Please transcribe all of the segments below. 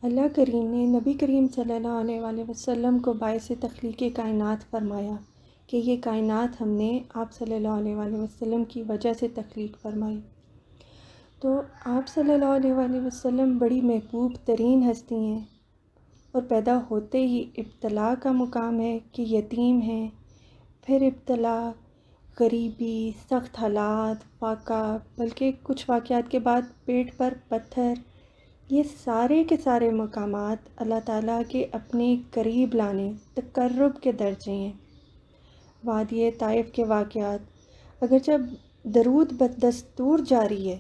اللہ کریم نے نبی کریم صلی اللہ علیہ وآلہ وسلم کو باعث تخلیق کائنات فرمایا کہ یہ کائنات ہم نے آپ صلی اللہ علیہ وآلہ وسلم کی وجہ سے تخلیق فرمائی۔ تو آپ صلی اللہ علیہ وآلہ وسلم بڑی محبوب ترین ہستی ہیں، اور پیدا ہوتے ہی ابتلا کا مقام ہے کہ یتیم ہیں، پھر ابتلا، غریبی، سخت حالات، فاقہ، بلکہ کچھ واقعات کے بعد پیٹ پر پتھر، یہ سارے کے سارے مقامات اللہ تعالیٰ کے اپنے قریب لانے، تقرب کے درجے ہیں۔ وادی طائف کے واقعات اگرچہ درود بدستور جاری ہے،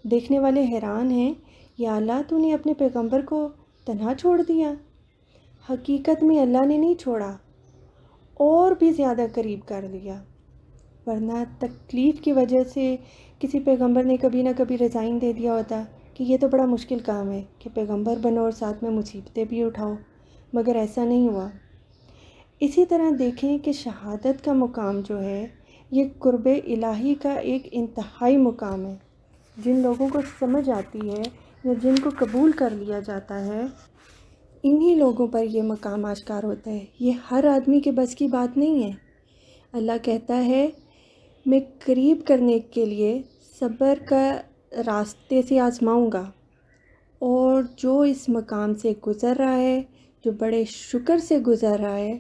دیکھنے والے حیران ہیں، یا اللہ تو نے اپنے پیغمبر کو تنہا چھوڑ دیا؟ حقیقت میں اللہ نے نہیں چھوڑا، اور بھی زیادہ قریب کر لیا، ورنہ تکلیف کی وجہ سے کسی پیغمبر نے کبھی نہ کبھی ریزائن دے دیا ہوتا کہ یہ تو بڑا مشکل کام ہے کہ پیغمبر بنو اور ساتھ میں مصیبتیں بھی اٹھاؤ، مگر ایسا نہیں ہوا۔ اسی طرح دیکھیں کہ شہادت کا مقام جو ہے یہ قرب الہی کا ایک انتہائی مقام ہے۔ جن لوگوں کو سمجھ آتی ہے یا جن کو قبول کر لیا جاتا ہے، انہی لوگوں پر یہ مقام آشکار ہوتا ہے، یہ ہر آدمی کے بس کی بات نہیں ہے۔ اللہ کہتا ہے میں قریب کرنے کے لیے صبر کا راستے سے آزماؤں گا، اور جو اس مقام سے گزر رہا ہے، جو بڑے شکر سے گزر رہا ہے،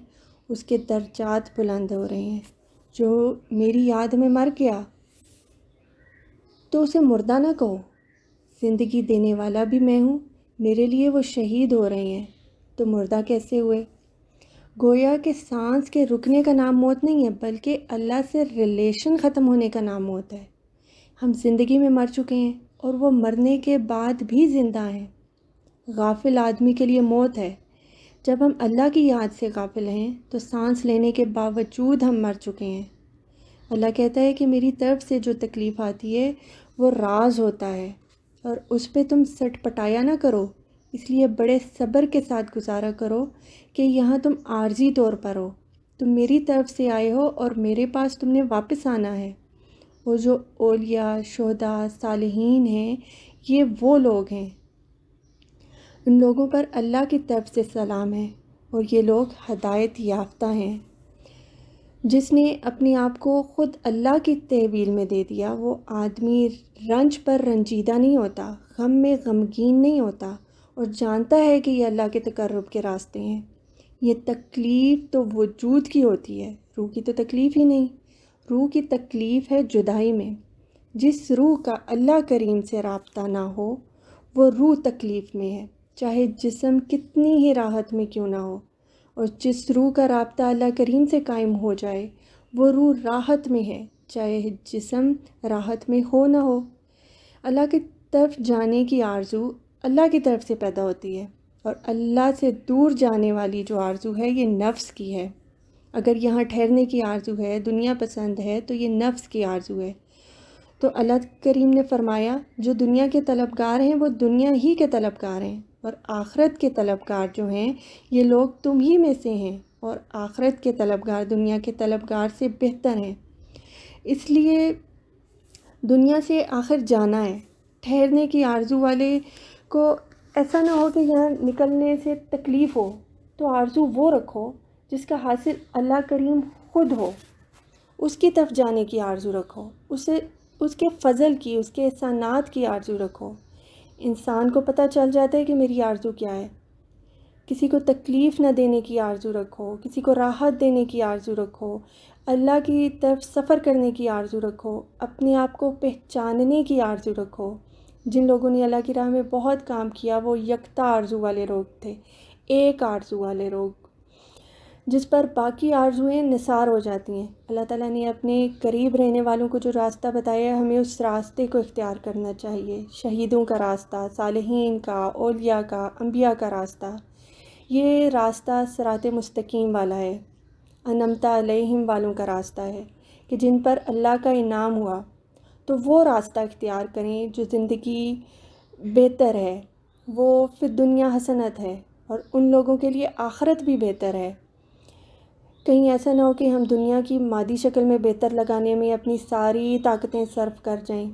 اس کے درجات بلند ہو رہے ہیں۔ جو میری یاد میں مر گیا تو اسے مردہ نہ کہو، زندگی دینے والا بھی میں ہوں، میرے لیے وہ شہید ہو رہے ہیں تو مردہ کیسے ہوئے؟ گویا کہ سانس کے رکنے کا نام موت نہیں ہے، بلکہ اللہ سے ریلیشن ختم ہونے کا نام موت ہے۔ ہم زندگی میں مر چکے ہیں اور وہ مرنے کے بعد بھی زندہ ہیں۔ غافل آدمی کے لیے موت ہے۔ جب ہم اللہ کی یاد سے غافل ہیں تو سانس لینے کے باوجود ہم مر چکے ہیں۔ اللہ کہتا ہے کہ میری طرف سے جو تکلیف آتی ہے وہ راز ہوتا ہے، اور اس پہ تم سٹ پٹایا نہ کرو، اس لیے بڑے صبر کے ساتھ گزارا کرو کہ یہاں تم عارضی طور پر ہو، تم میری طرف سے آئے ہو اور میرے پاس تم نے واپس آنا ہے۔ وہ جو اولیاء، شہداء، صالحین ہیں، یہ وہ لوگ ہیں، ان لوگوں پر اللہ کی طرف سے سلام ہے، اور یہ لوگ ہدایت یافتہ ہیں۔ جس نے اپنے آپ کو خود اللہ کی تحویل میں دے دیا، وہ آدمی رنج پر رنجیدہ نہیں ہوتا، غم میں غمگین نہیں ہوتا، اور جانتا ہے کہ یہ اللہ کے تقرب کے راستے ہیں۔ یہ تکلیف تو وجود کی ہوتی ہے، روح کی تو تکلیف ہی نہیں۔ روح کی تکلیف ہے جدائی میں۔ جس روح کا اللہ کریم سے رابطہ نہ ہو، وہ روح تکلیف میں ہے، چاہے جسم کتنی ہی راحت میں کیوں نہ ہو، اور جس روح کا رابطہ اللہ کریم سے قائم ہو جائے، وہ روح راحت میں ہے، چاہے جسم راحت میں ہو نہ ہو۔ اللہ کی طرف جانے کی آرزو اللہ کی طرف سے پیدا ہوتی ہے، اور اللہ سے دور جانے والی جو آرزو ہے یہ نفس کی ہے۔ اگر یہاں ٹھہرنے کی آرزو ہے، دنیا پسند ہے، تو یہ نفس کی آرزو ہے۔ تو اللہ کریم نے فرمایا جو دنیا کے طلبگار ہیں وہ دنیا ہی کے طلبگار ہیں، اور آخرت کے طلبگار جو ہیں یہ لوگ تم ہی میں سے ہیں، اور آخرت کے طلبگار دنیا کے طلبگار سے بہتر ہیں۔ اس لیے دنیا سے آخر جانا ہے۔ ٹھہرنے کی آرزو والے کو ایسا نہ ہو کہ یہاں نکلنے سے تکلیف ہو، تو آرزو وہ رکھو جس کا حاصل اللہ کریم خود ہو، اس کی طرف جانے کی آرزو رکھو، اس کے فضل کی، اس کے احسانات کی آرزو رکھو۔ انسان کو پتہ چل جاتا ہے کہ میری آرزو کیا ہے۔ کسی کو تکلیف نہ دینے کی آرزو رکھو، کسی کو راحت دینے کی آرزو رکھو، اللہ کی طرف سفر کرنے کی آرزو رکھو، اپنے آپ کو پہچاننے کی آرزو رکھو۔ جن لوگوں نے اللہ کی راہ میں بہت کام کیا وہ یکتا آرزو والے لوگ تھے، ایک آرزو والے لوگ، جس پر باقی آرزوئیں نثار ہو جاتی ہیں۔ اللہ تعالیٰ نے اپنے قریب رہنے والوں کو جو راستہ بتایا ہے، ہمیں اس راستے کو اختیار کرنا چاہیے۔ شہیدوں کا راستہ، صالحین کا، اولیاء کا، انبیاء کا راستہ، یہ راستہ صراط مستقیم والا ہے، انعمت علیہم والوں کا راستہ ہے، کہ جن پر اللہ کا انعام ہوا، تو وہ راستہ اختیار کریں جو زندگی بہتر ہے، وہ فی الدنیا حسنت ہے، اور ان لوگوں کے لیے آخرت بھی بہتر ہے۔ کہیں ایسا نہ ہو کہ ہم دنیا کی مادی شکل میں بہتر لگانے میں اپنی ساری طاقتیں صرف کر جائیں۔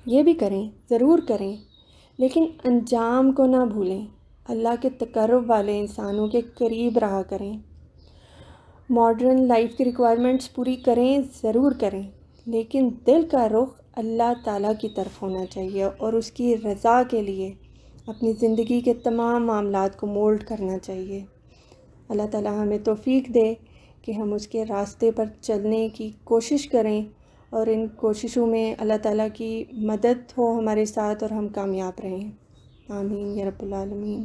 یہ بھی کریں، ضرور کریں، لیکن انجام کو نہ بھولیں۔ اللہ کے تقرب والے انسانوں کے قریب رہا کریں۔ ماڈرن لائف کی ریکوائرمنٹس پوری کریں، ضرور کریں، لیکن دل کا رخ اللہ تعالیٰ کی طرف ہونا چاہیے اور اس کی رضا کے لیے اپنی زندگی کے تمام معاملات کو مولڈ کرنا چاہیے۔ اللہ تعالیٰ ہمیں توفیق دے کہ ہم اس کے راستے پر چلنے کی کوشش کریں اور ان کوششوں میں اللہ تعالیٰ کی مدد ہو ہمارے ساتھ اور ہم کامیاب رہیں۔ آمین یا رب العالمین۔